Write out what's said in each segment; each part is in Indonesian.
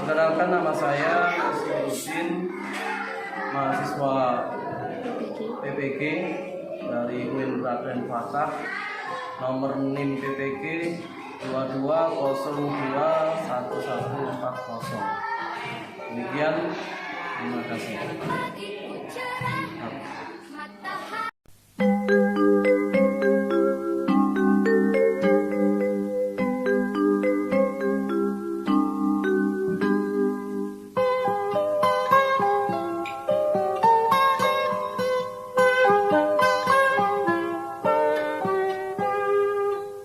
Perkenalkan, nama saya Nasiruddin, mahasiswa PPG dari UIN Raden Fatah, nomor NIM PPG 22021140. Demikian, terima kasih.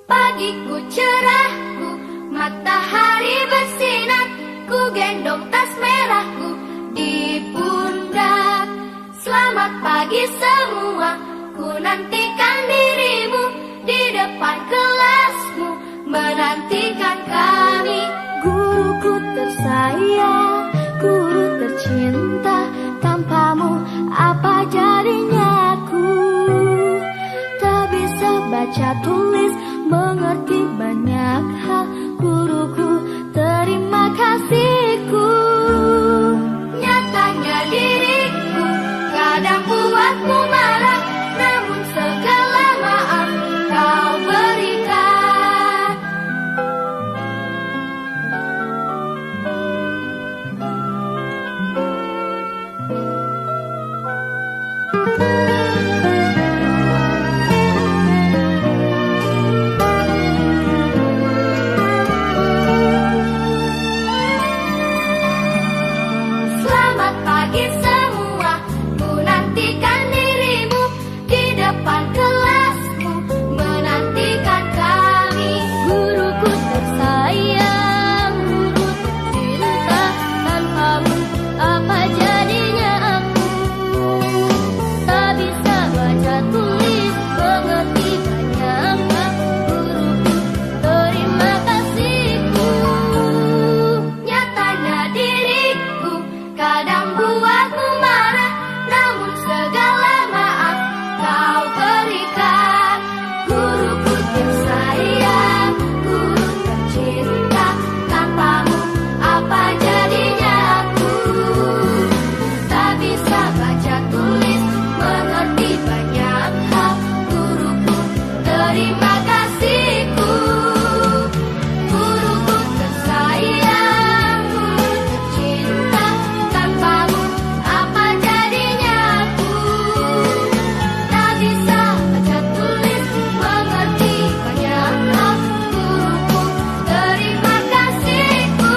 Pagiku cerahku, matahari bersinar, ku gendong tas merahku di pundak. Selamat pagi semua, ku nantikan dirimu di depan kelasmu, menantikan kami. Guruku tersayang, guru tercinta, tanpamu apa jadinya aku? Tak bisa baca tulis, mengerti banyak hal, guruku, terima kasihku. Nyatanya diriku kadang buatmu marah, namun segala maaf kau berikan. Selamat pagi semua, ku nantikan dirimu di depan kelasmu, menantikan kami. Guruku tersayang, guru tercinta, tanpamu apa jadinya aku? Tak bisa baca tulis, mengerti banyak hal, guruku, terima kasihku. Nyatanya diriku kadang buatmu marah, namun segala maaf kau berikan. Guruku tersayang, guru tercinta, tanpamu apa jadinya aku? Tak bisa baca tulis, mengerti banyak hal, guruku, terima kasihku. Guruku tersayang, guru tercinta, tanpamu apa jadinya aku? Tak bisa baca tulis, mengerti banyak hal, guruku, terima kasihku.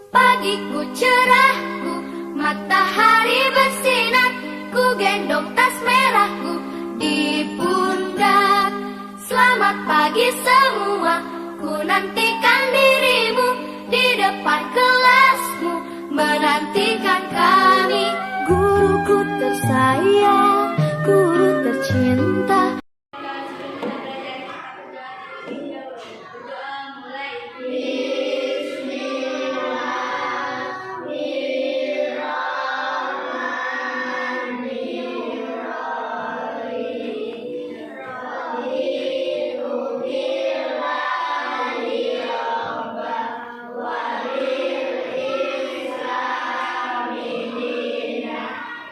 Pagiku cerahku, matahari bersinar, ku gendong tas merahku di pundak. Selamat pagi semua, ku nantikan dirimu di depan kelasmu, menantikan kami. Guruku tersayang, guru tercinta.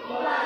Wa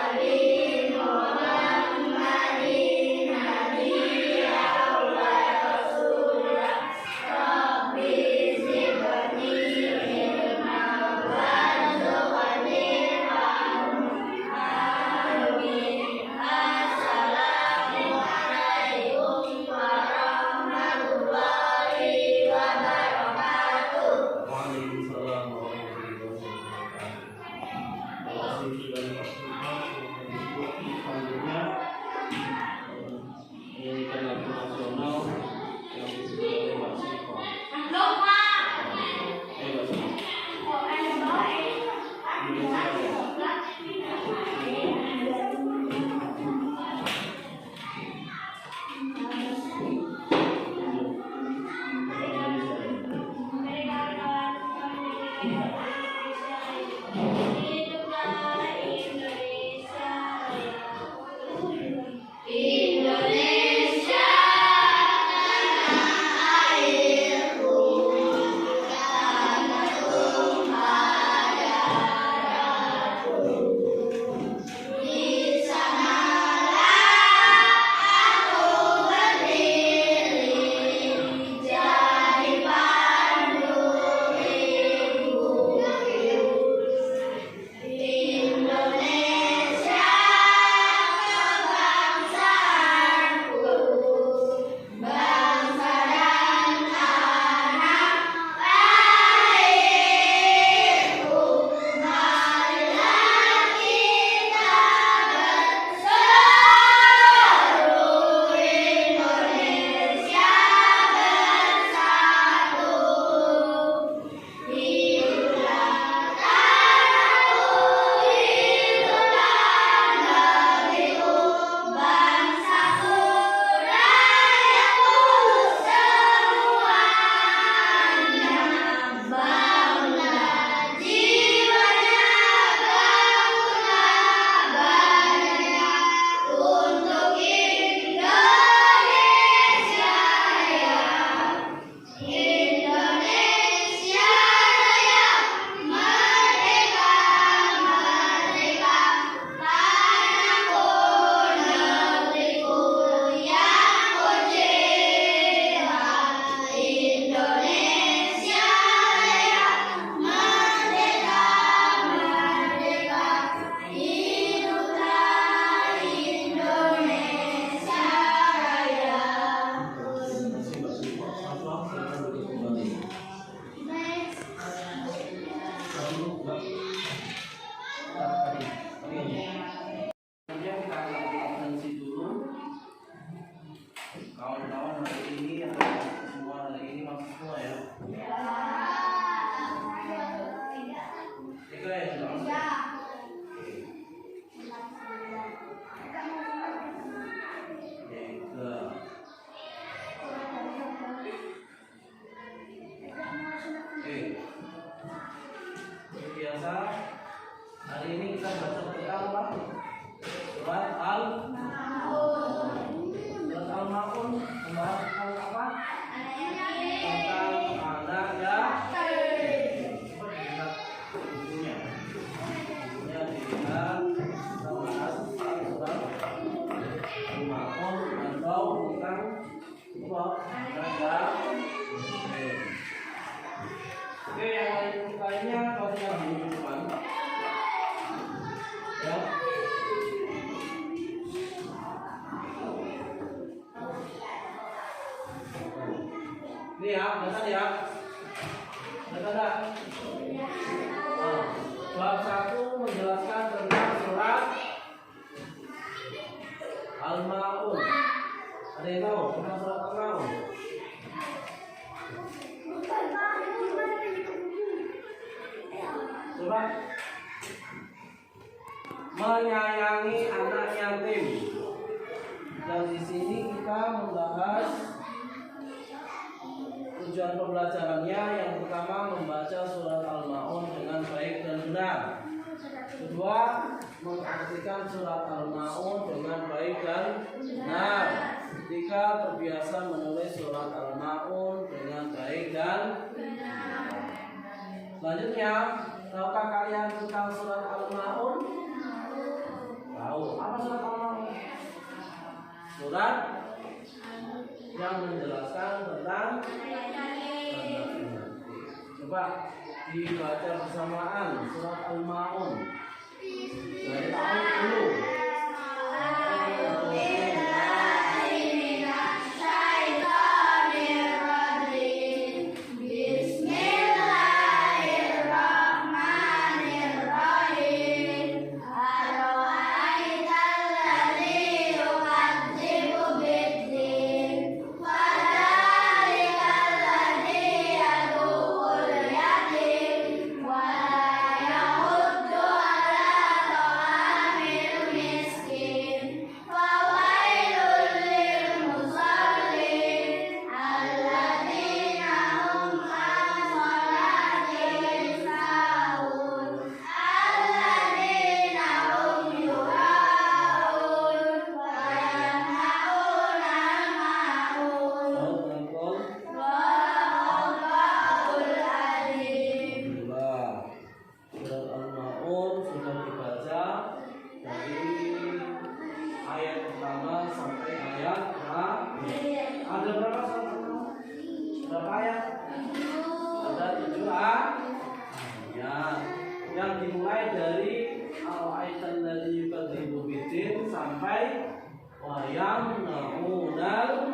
ya, dengar ya. Dengar. Bab 1 menjelaskan tentang surat Al-Ma'un. Ada yang tahu tentang surat Al-Ma'un? Coba. Menyayangi anak yatim. Dan di sini kita membahas tujuan pembelajarannya. Yang pertama, membaca surat Al-Ma'un dengan baik dan benar. Kedua, mengartikan surat Al-Ma'un dengan baik dan benar. Ketiga, terbiasa menulis surat Al-Ma'un dengan baik dan benar. Selanjutnya, tahukah kalian tentang surat Al-Ma'un? Tahu. Apa surat Al-Ma'un? Surat yang menjelaskan tentang coba dibaca bersamaan surat Al-Ma'un. Dari tahun dulu. Yang dimulai dari al-aitan ladzi yukadzibu biddin sampai wayam naunal.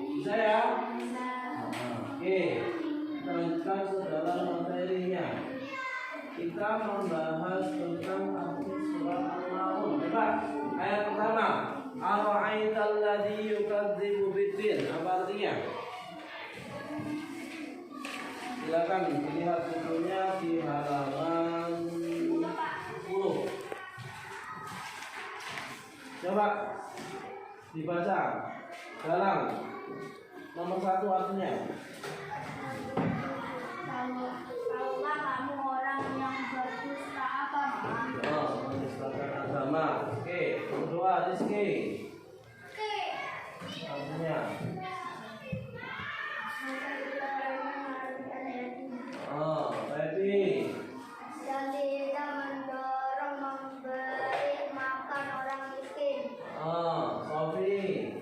Bisa ya? Oke, kita lanjutkan segala materinya. Kita membahas tentang arti surat Al-Ma'un. Coba ayat pertama, al-aitan ladzi yukadzibu biddin. Apa artinya? Silakan dilihat bukunya di halaman 10. Coba dibaca. Dalam nomor 1 artinya. Tahulah kamu orang yang berdusta agama. Mendustakan agama. Oke, kedua Rizky. Artinya. Baby. Dan tidak mendorong memberi makan orang miskin. Sofi.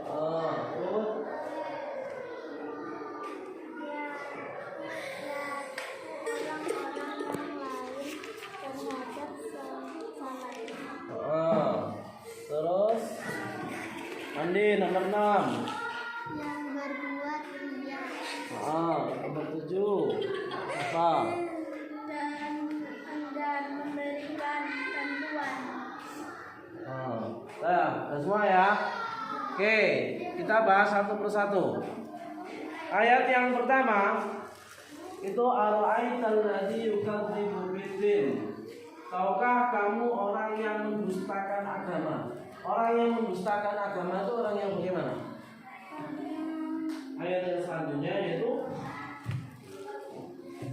Terus. Terus. Andi nomor 6. Yang berbuat riya. Nomor 7. Apa? Dan memberikan bantuan. Udah semua ya. Oke, kita bahas satu persatu. Ayat yang pertama itu ara'aital ladzi yukadzibu biddin. Tahukah kamu orang yang mendustakan agama? Orang yang mendustakan agama itu orang yang bagaimana? Ayat yang selanjutnya yaitu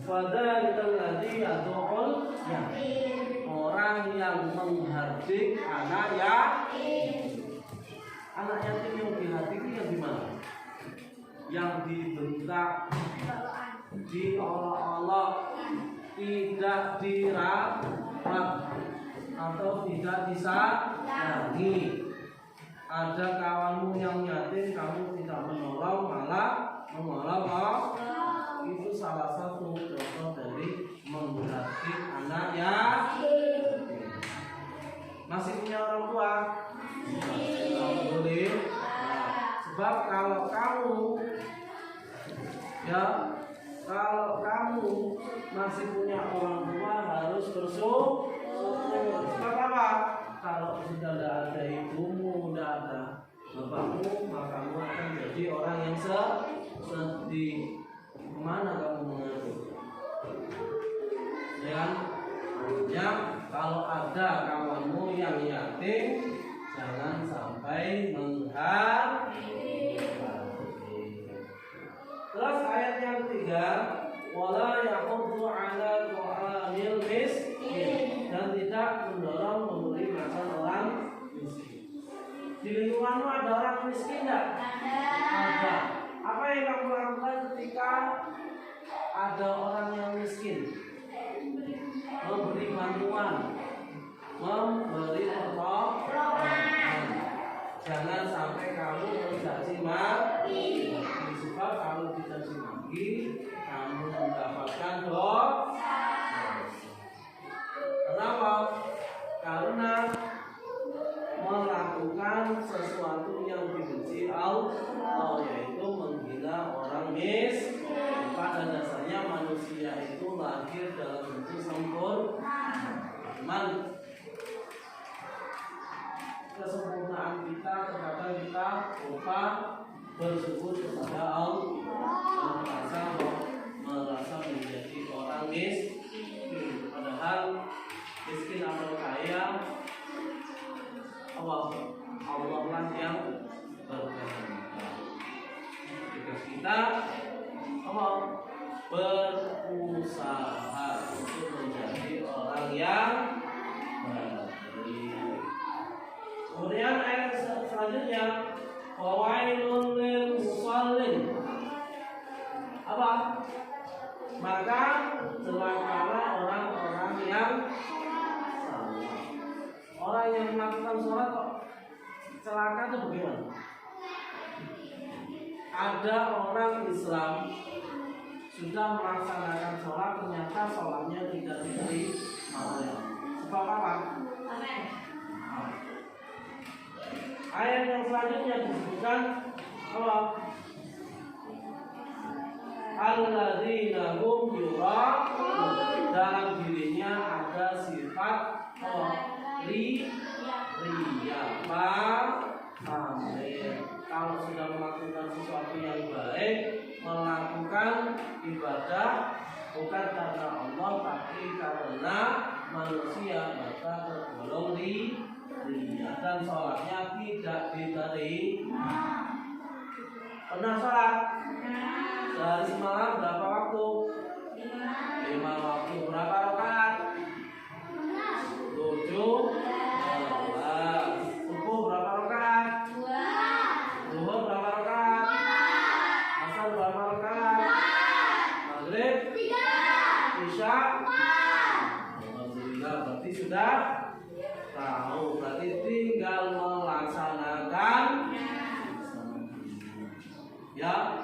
fadzalikal ladzi yad'ul yatim. Orang yang menghardik anak yatim. Anak yatim yang dihardik itu yang gimana? Yang dibentak, diolok-olok, tidak dirawat atau tidak disayangi. Ada kawanmu yang yatim, kamu tidak menolong, malah mengolok. Itu salah satu contoh dari menghardik anak yatim. Masih punya orang tua? Boleh. Sebab kalau kamu masih punya orang tua harus bersyukur. Sebab apa? Kalau sudah tidak ada ibumu, tidak ada bapakmu, maka kamu akan jadi orang yang sedih. Kemana kamu mengadu? Ya kan? Ya, kalau ada kawanmu yang yatim, jangan sampai menghakimi. Terus ayat yang ketiga, wala yahuddu ala ta'amil miskin, dan tidak mendorong memberi makan orang miskin. Di lingkunganmu ada orang miskin enggak? Ada. Apa yang kamu lakukan ketika ada orang yang miskin? Memberi bantuan, memberi pertolongan. Jangan sampai kamu mencaci maki. Sebab kalau dicaci maki, kamu mendapatkan dosa. Kenapa? Karena melakukan sesuatu yang dibenci Allah, yaitu menghina orang miskin. Pada dasarnya manusia itu lahir dalam bentuk sempurna. Kesempurnaan kita terkadang kita lupa bersyukur kepada Allah, merasa menjadi orang miskin. Padahal miskin atau kaya, Allah lah yang berkehendak. Jika kita berusaha untuk menjadi orang yang baik. Kemudian ayat selanjutnya, fawailun lil musallin. Apa? Maka celakalah orang-orang yang salat. Orang yang melakukan sholat kok celaka itu bagaimana? Ada orang Islam sudah melaksanakan sholat, ternyata sholatnya tidak diterima. Sebab apa? Amin. Ayat yang selanjutnya disebutkan apa? Alladzina hum yura'un, dalam dirinya ada sifat riya, pamer. Kalau sudah melakukan sesuatu yang baik, melakukan ibadah bukan karena Allah tapi karena manusia, maka tergolong riya dan sholatnya tidak diterima. Pernah sholat? Sehari semalam berapa waktu? 5 waktu. Berapa rakaat? 7. Subuh berapa rakaat? 2. Zuhur berapa rakaat? 4. Asar berapa rakaat? 4. Maghrib? 3. Isya? 4. Alhamdulillah, berarti sudah tahu. Berarti tinggal melaksanakan. Ya.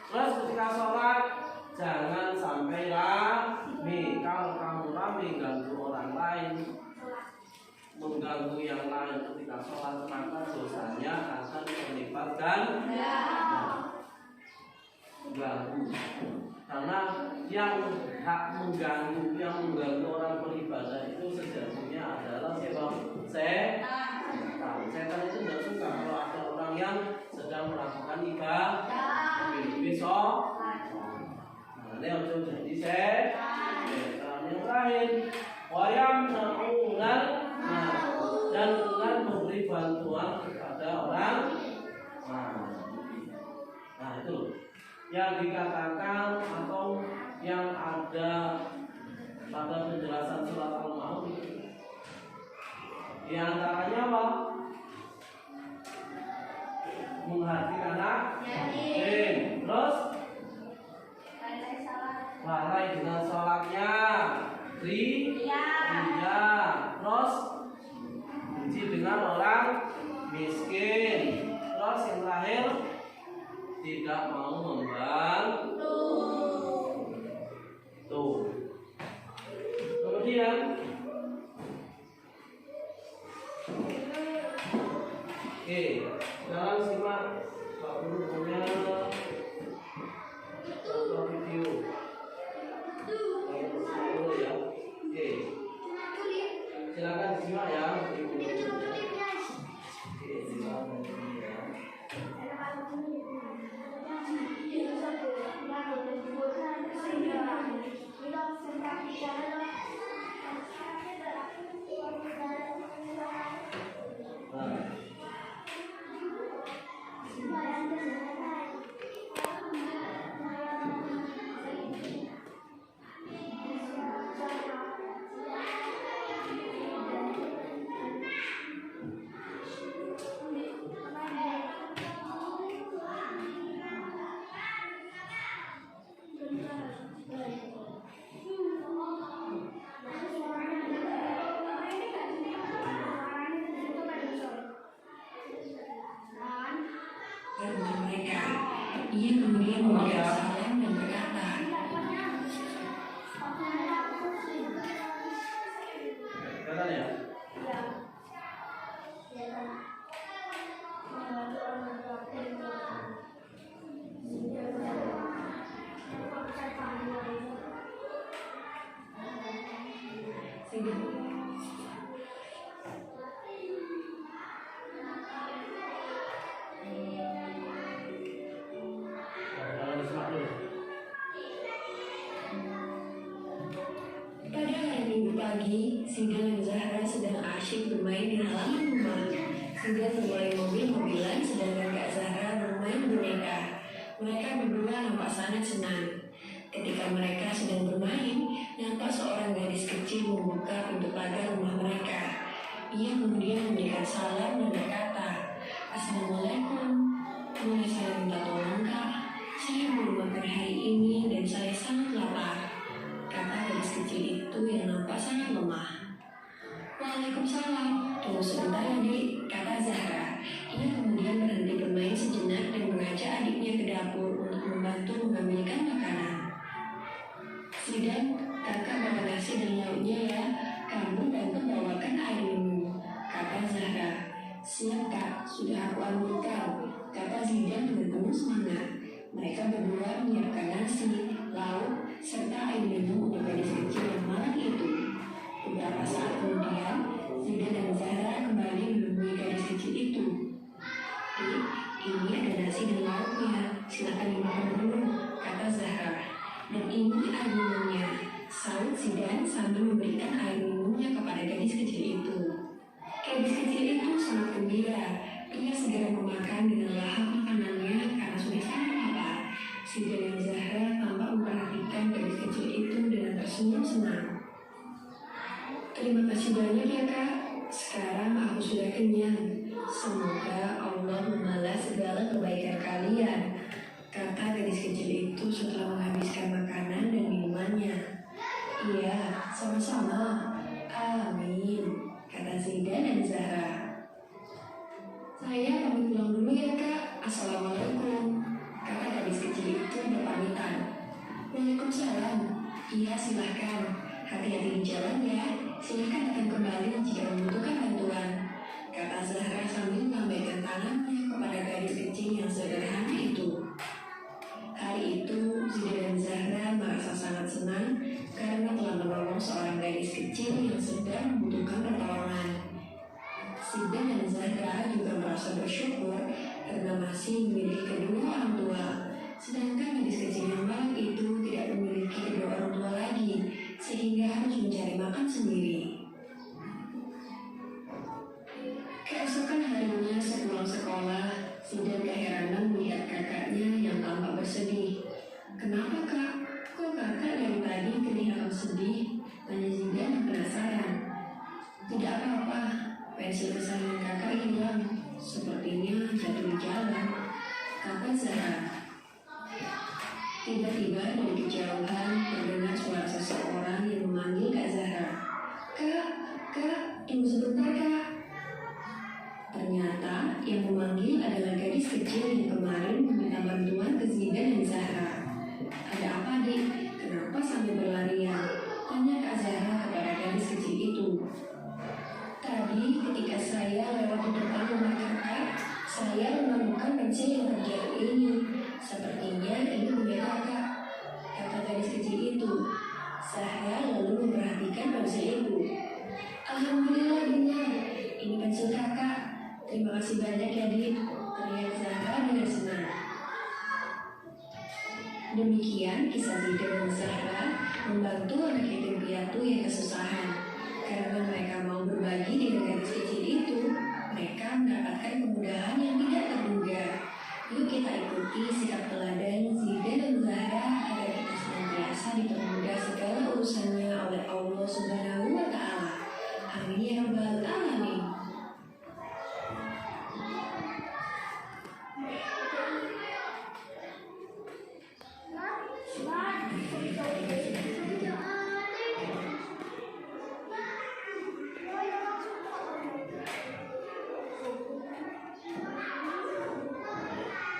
Terus ketika sholat jangan sampai rame. Kalau kamu rame ganggu orang lain, mengganggu yang lain ketika sholat, maka dosanya akan berlipat ganggu. Karena yang hak mengganggu, yang mengganggu orang beribadah itu sejatinya adalah siapa? Setan. Setan itu tidak suka kalau ada orang yang sedang melakukan ibadah. Besok, nah, ini harus jadi setan. Yang terakhir, wayam naunal, dan dengan memberi bantuan kepada orang. Nah itu yang dikatakan atau yang ada pada penjelasan surat Al-Maun. Di antaranya apa? Menghati anak yatim. Terus lalai dengan sholatnya, ria. Terus benci dengan orang miskin. Terus yang terakhir, tidak mau membantu. Tuh. Kemudian Sekarang simak Pak Guru punya contoh video. Kita simak dulu ya. Oke. Silakan simak ya. Oke, silakan ya. Untuk mereka, ia kemudian memberikan salam dan berkata, Kelihatan ya? Silakan disimak dulu. pada hari Minggu pagi, Sida dan Zahra sedang asyik bermain di halaman rumah. Sida memulai mobil-mobilan, sedangkan Kak Zahra bermain boneka. Mereka berdua nampak sangat senang. Ketika mereka sedang bermain, nampak seorang gadis kecil membuka pintu pagar rumah mereka. Ia kemudian memberikan salam dan berkata, "Assalamualaikum. Boleh saya minta tolong, Kak? Saya belum makan hari ini dan saya sangat lapar," kata gadis kecil itu yang nampak sangat lemah. "Waalaikumsalam. Tunggu sebentar ya, Dik," kata Zahra. Ia kemudian berhenti bermain sejenak dan mengajak adiknya ke dapur untuk membantu mengambilkan makanan. "Sidan, kakak bawa nasi dan lauknya ya. Kamu bantu bawakan air minum," kata Zahra. "Siap, Kak. Sudah aku ambilkan," kata Zidan dengan penuh semangat. Mereka berdua menyiapkan nasi, lauk, serta air minum untuk gadis kecil yang malang itu. Beberapa saat kemudian, Zidan dan Zahra kembali menemui gadis kecil itu. "Dik, ini ada nasi dan lauknya. Silakan dimakan dulu," kata Zahra. "Dan ini air minumnya," sahut Zidan sambil memberikan air minumnya kepada gadis kecil itu. Gadis kecil itu sangat gembira. Ia segera memakan dengan lahap makanannya karena sudah sangat lapar. Zidan dan Zahra tampak memperhatikan gadis kecil itu dengan tersenyum senang. "Terima kasih banyak ya, Kak. Sekarang aku sudah kenyang. Semoga Allah membalas segala kebaikan kalian," kata gadis kecil itu setelah menghabiskan makanan dan minumannya. "Iya, sama-sama. Amin," kata Zidan dan Zahra. "Saya pamit pulang dulu ya, Kak. Assalamualaikum," kata gadis kecil itu berpamitan. "Waalaikumsalam. Iya, silahkan. Hati-hati di jalan ya. Silahkan datang kembali jika membutuhkan bantuan," kata Zahra sambil melambaikan tangannya kepada gadis kecil yang sederhana itu. Hari itu, Zidan dan Zahra merasa sangat senang karena telah menolong seorang gadis kecil yang sedang membutuhkan pertolongan. Zidan dan Zahra juga merasa bersyukur karena masih memiliki kedua orang tua, sedangkan gadis kecil yang malang itu tidak memiliki kedua orang tua lagi, sehingga harus mencari makan sendiri. Keesokan harinya sepulang sekolah, Zidan keheranan melihat kakaknya yang tampak bersedih. "Kenapa, Kak? Kok kakak dari tadi kelihatan sedih?" tanya Zidan yang penasaran. "Tidak apa-apa, pensil kesayangan kakak hilang. Sepertinya jatuh di jalan," kata Zahra. Tiba-tiba dari kejauhan terdengar suara seseorang yang memanggil Kak Zahra. Kak, tunggu sebentar, Kak." Ternyata yang memanggil adalah gadis kecil yang kemarin meminta bantuan ke Zidan dan Zahra. "Ada apa, Dik? Kenapa sambil berlarian?" tanya Kak Zahra kepada gadis kecil itu. "Tadi ketika saya lewat di depan rumah kakak, saya harusnya ibu. Alhamdulillah benar. Ini pensil kakak. Terima kasih banyak ya Dit. Terlihat Zahra dengan senang. Demikian kisah Zida dan Zahra membantu anak yatim piatu yang kesusahan. Karena mereka mau berbagi dengan gadis kecil itu, mereka mendapatkan kemudahan yang tidak terduga. Yuk kita ikuti sikap teladan Zida dan Zahra agar kita senantiasa dipermudah segala urusannya oleh Allah Subhanahu wa Ta'ala. Amin ya Rabbal Alamin.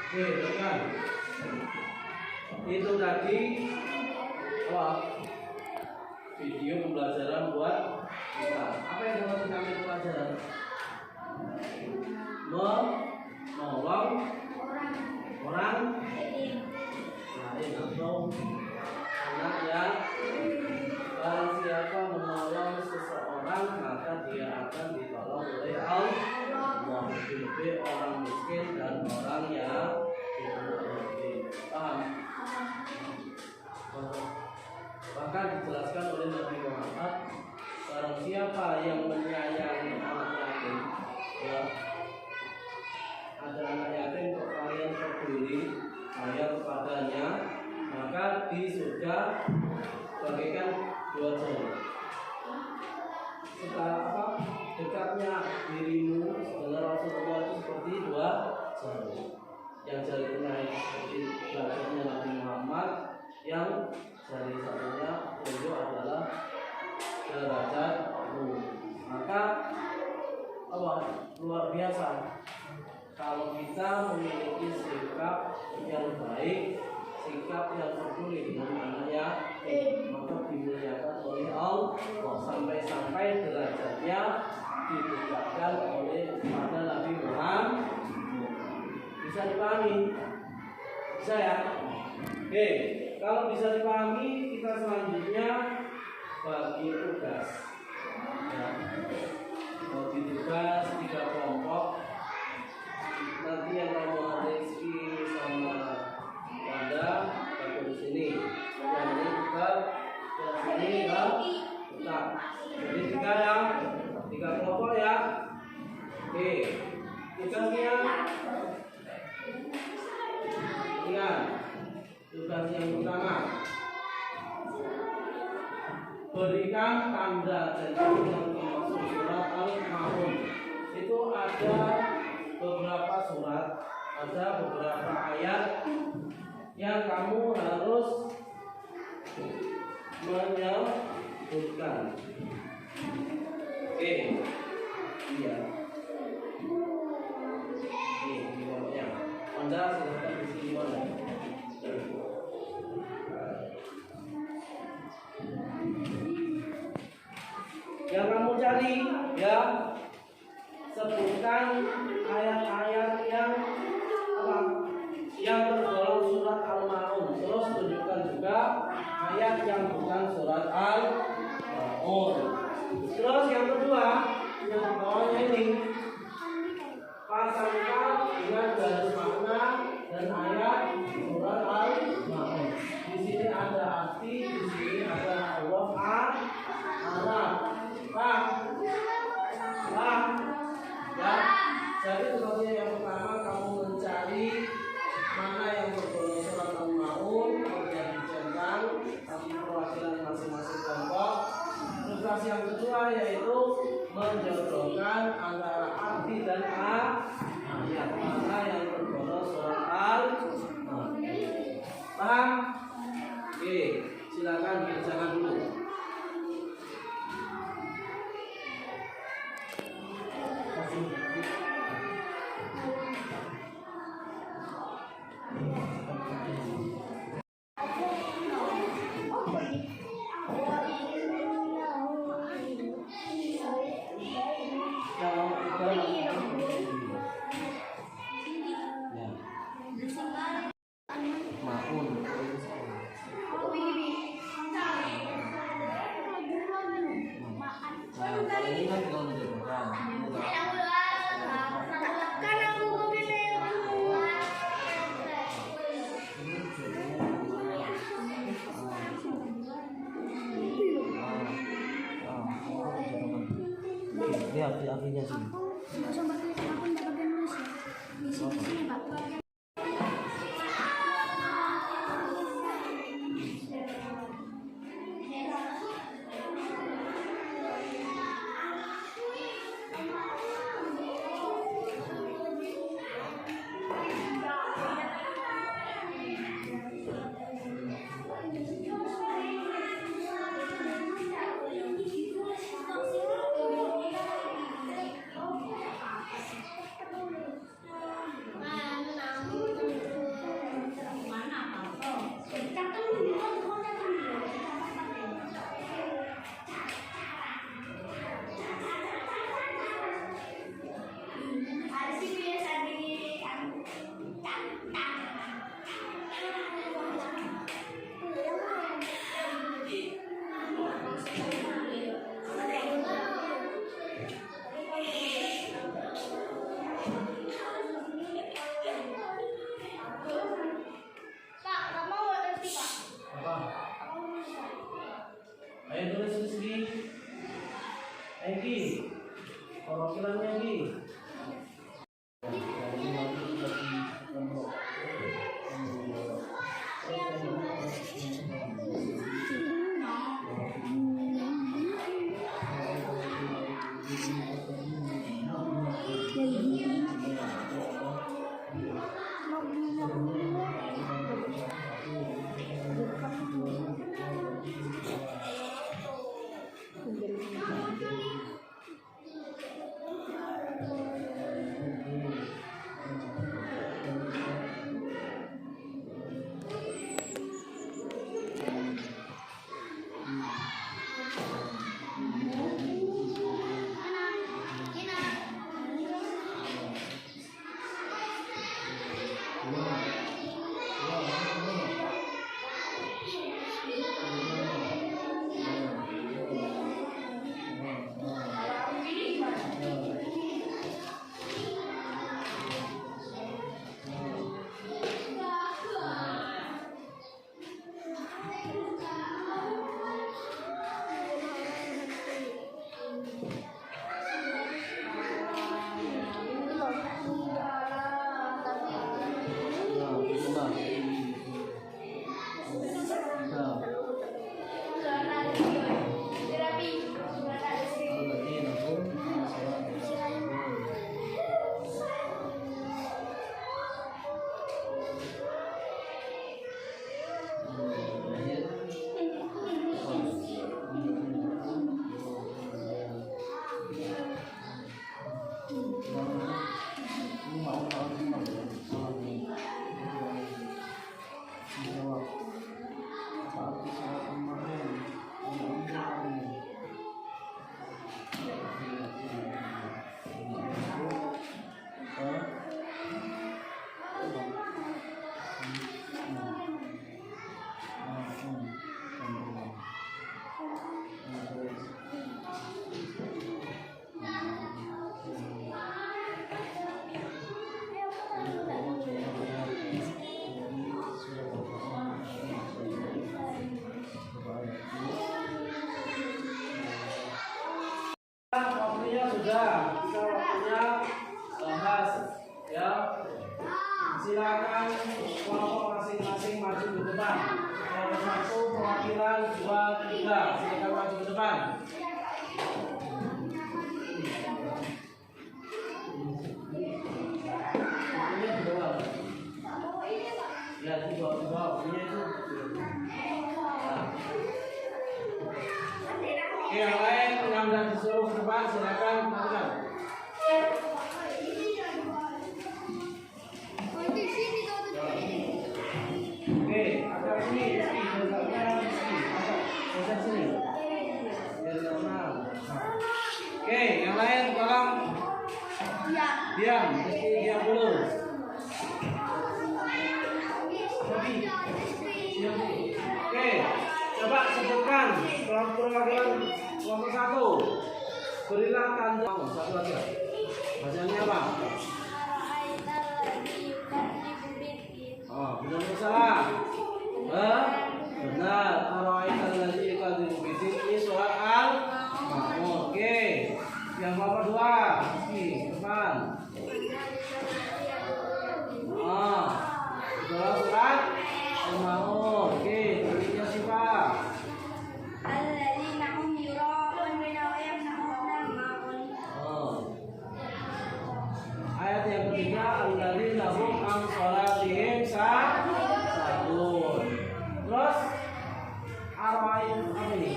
Oke, tekan. Itu tadi apa? Video pembelajaran buat kita. Apa yang dapat kita ambil pelajaran? Menolong orang lain atau anak yang barang siapa menolong seseorang maka dia akan ditolong oleh Allah. Lebih orang miskin dan orang yang paham. Bahkan dijelaskan oleh Nabi Muhammad, barang siapa yang menyayangi anak yatim, ya, ada anak yatim kok kalian peduli sayang kepadanya, maka di surga bagaikan dua jari. Setelah apa? Dekatnya dirimu dengan Rasulullah itu seperti dua jari. Yang jari tengah seperti belajarnya Nabi Muhammad, yang jari satunya itu adalah derajatmu. Maka apa? Luar biasa kalau kita memiliki sikap yang baik, sikap yang peduli dengan anak yatim, maka dimuliakan oleh Allah sampai derajatnya ditegakkan oleh pada Nabi Muhammad. Bisa dipahami? Bisa ya? Oke, kalau bisa dipahami, kita selanjutnya bagi tugas. Ya. Bagi tugas 3 kelompok. Nanti yang nomor Rizky sama Wanda bagi di sini. Yang ini juga, yang sini ya. Tetap. Jadi 3 kelompok ya. Oke, tugasnya. Ingat, tugas yang pertama, berikan tanda janji yang dimaksud surat Al-Maun. Itu ada beberapa surat, ada beberapa ayat yang kamu harus menyebutkan. Oke, iya. Ini bawahnya. Anda silahkan di sini mana? Yang kamu cari, ya, sebutkan ayat-ayat yang apa? Yang tergolong surat Al-Maun. Terus tunjukkan juga ayat yang bukan surat Al-Maun. Terus yang kedua, yang di bawahnya ini, pasangkan dengan garis makna dan ayat surat Al-Maun. Di sini ada arti, di sini ada huruf Arab. Paham? Ya. Jadi tugasnya yang pertama kamu mencari mana yang tergolong surat Al-Maun, kemudian dicentang tapi perwakilan masing-masing kelompok. Tugas yang kedua yaitu menjodohkan antara arti dan ayat mana yang tergolong surat Al-Maun. Paham? Oke, silakan dikerjakan dulu. lihat di aplikasi. Nggak usah pakai aku nggak pakai nulis ya. Di sini Pak. Ayo tulis Gi. Ayo Gi. Perwakilannya Gi. Waktunya sudah, kita waktunya bahas ya. Silakan kelompok masing-masing maju ke depan. Nomor 1 perwakilan 2, 3. Silakan maju ke depan. Ini di bawah. Ya, di bawah. Ini itu. Oke, yang lain yang sudah disuruh ke depan silakan melakukan. Oke, agak sini, agak sini. Oke, yang lain tolong diam, mesti diam dulu. Oke, coba sebutkan perwakilan kelompok 1. Berilah tanda satu aja. Bacanya apa? Oh, benar salah. Benar. Ara'aital ladzi yukadzibu biddin ini soal al-ma'mur. Oke. Yang nomor 2 al-maun. Oke, berikutnya Syifa. الذين هم يراءون ويمنعون الماعون. Ayat yang ketiga, alladzina hum an sholatihim sahun. Terus arwa'in apa ini?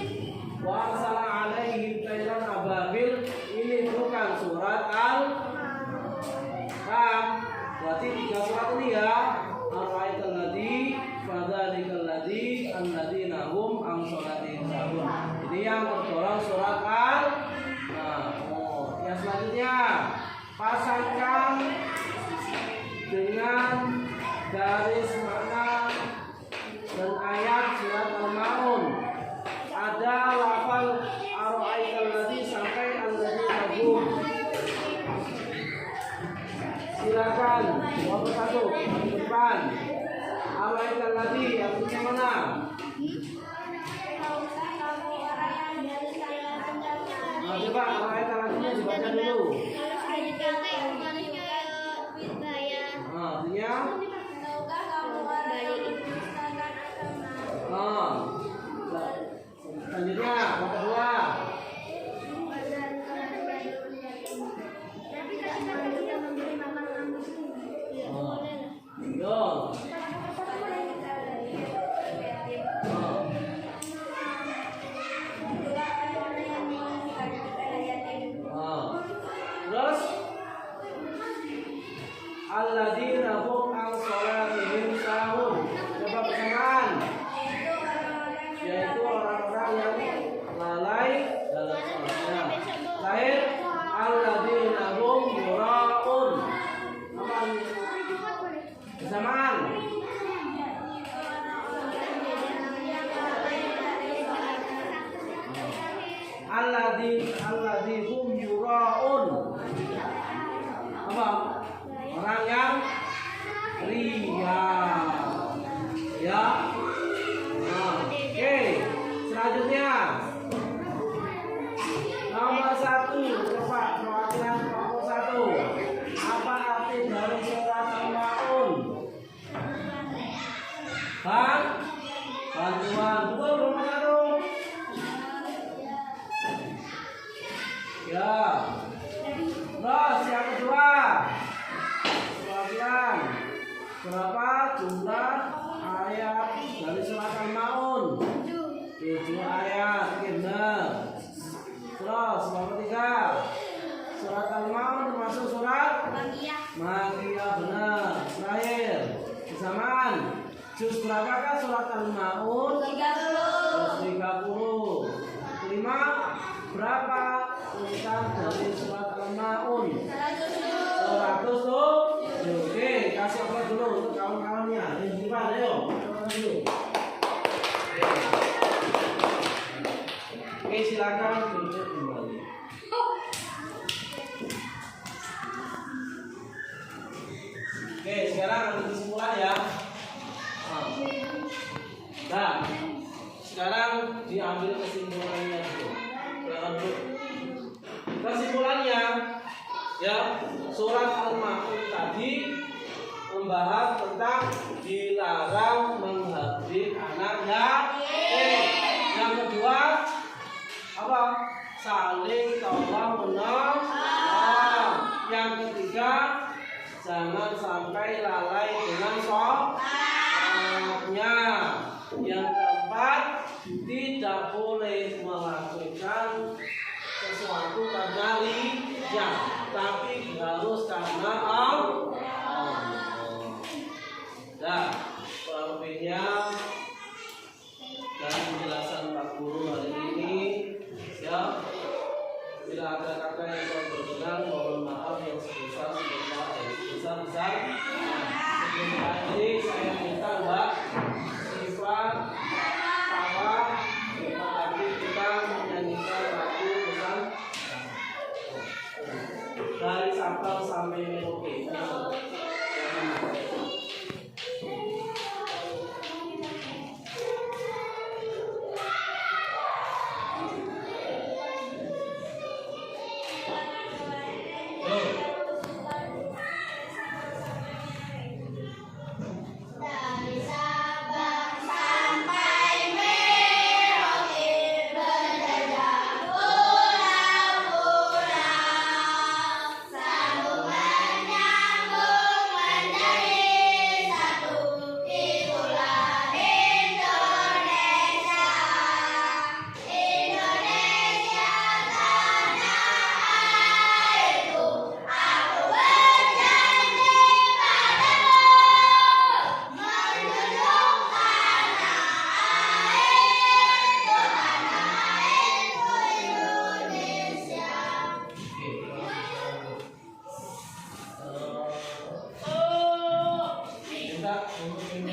Wa arsala alaihim tayran ababil. Ini bukan surat Al-Qam. Berarti 3 surat ini ya. Arwa'aital ladzi fadzalikal ladzi alladzina hum an sholatihim sahun. Ini yang tergolong surat Al-Qam. Yang selanjutnya, pasangkan dengan garis makna dan ayat surat Al-Maun. Ada lafal ara'aital ladzi sampai alladzina hum. Silakan, nomor 1 di depan. Ara'aital ladzi artinya mana? Nah, coba ara'aital ladzi dibaca dulu. Artinya selanjutnya yang kedua. Yo. Terus alladzina hum an sholatihim sahun. Coba bersamaan. Yaitu orang-orang yang lalai dalam sholatnya. Lain alladzina hum yura'un. Apa ini? Bersamaan. Alladzi hum yura'un. Apa? Orang yang ria. Ya. Oke. Selanjutnya nomor 1. Coba perwakilan nomor 1. Apa arti dari surat Al-Maun? Bantuan. Betul nomor 1. Ya. Terus yang kedua, perwakilan berapa jumlah ayat dari surat Al-Maun? 7 ayat, benar. Terus nomor 3, surat Al-Maun termasuk surat Makiyah, benar. Terakhir, kesamaan. Juz berapakah surat Al-Maun? 30. 5, berapa urutan dari surat Al-Maun? 100 tuh. Oke, kasih apa dulu untuk kawan-kawannya. Ini gimana, ayo. Oke, silakan duduk kembali. Oke, sekarang ada kesimpulan ya. Nah, sekarang diambil kesimpulannya dulu. Kesimpulannya, ya, surat Al-Maun tadi membahas tentang dilarang menghabis anak yatim. Yang kedua, apa? Saling tolong menolong. Yang ketiga, jangan sampai lalai dengan sholatnya. Yang keempat, tidak boleh melakukan sesuatu karena ria, tapi harus karena Allah. Nah, kurang lebihnya dari penjelasan Pak Guru hari ini, ya, bila ada kata yang kurang berkenan, mohon maaf yang sebesar-besar. Sebelum akhir, saya minta Mbak Syifa, Tawa, tadi kita menyanyikan lagu pesan dari Sabang sampai Merauke. untuk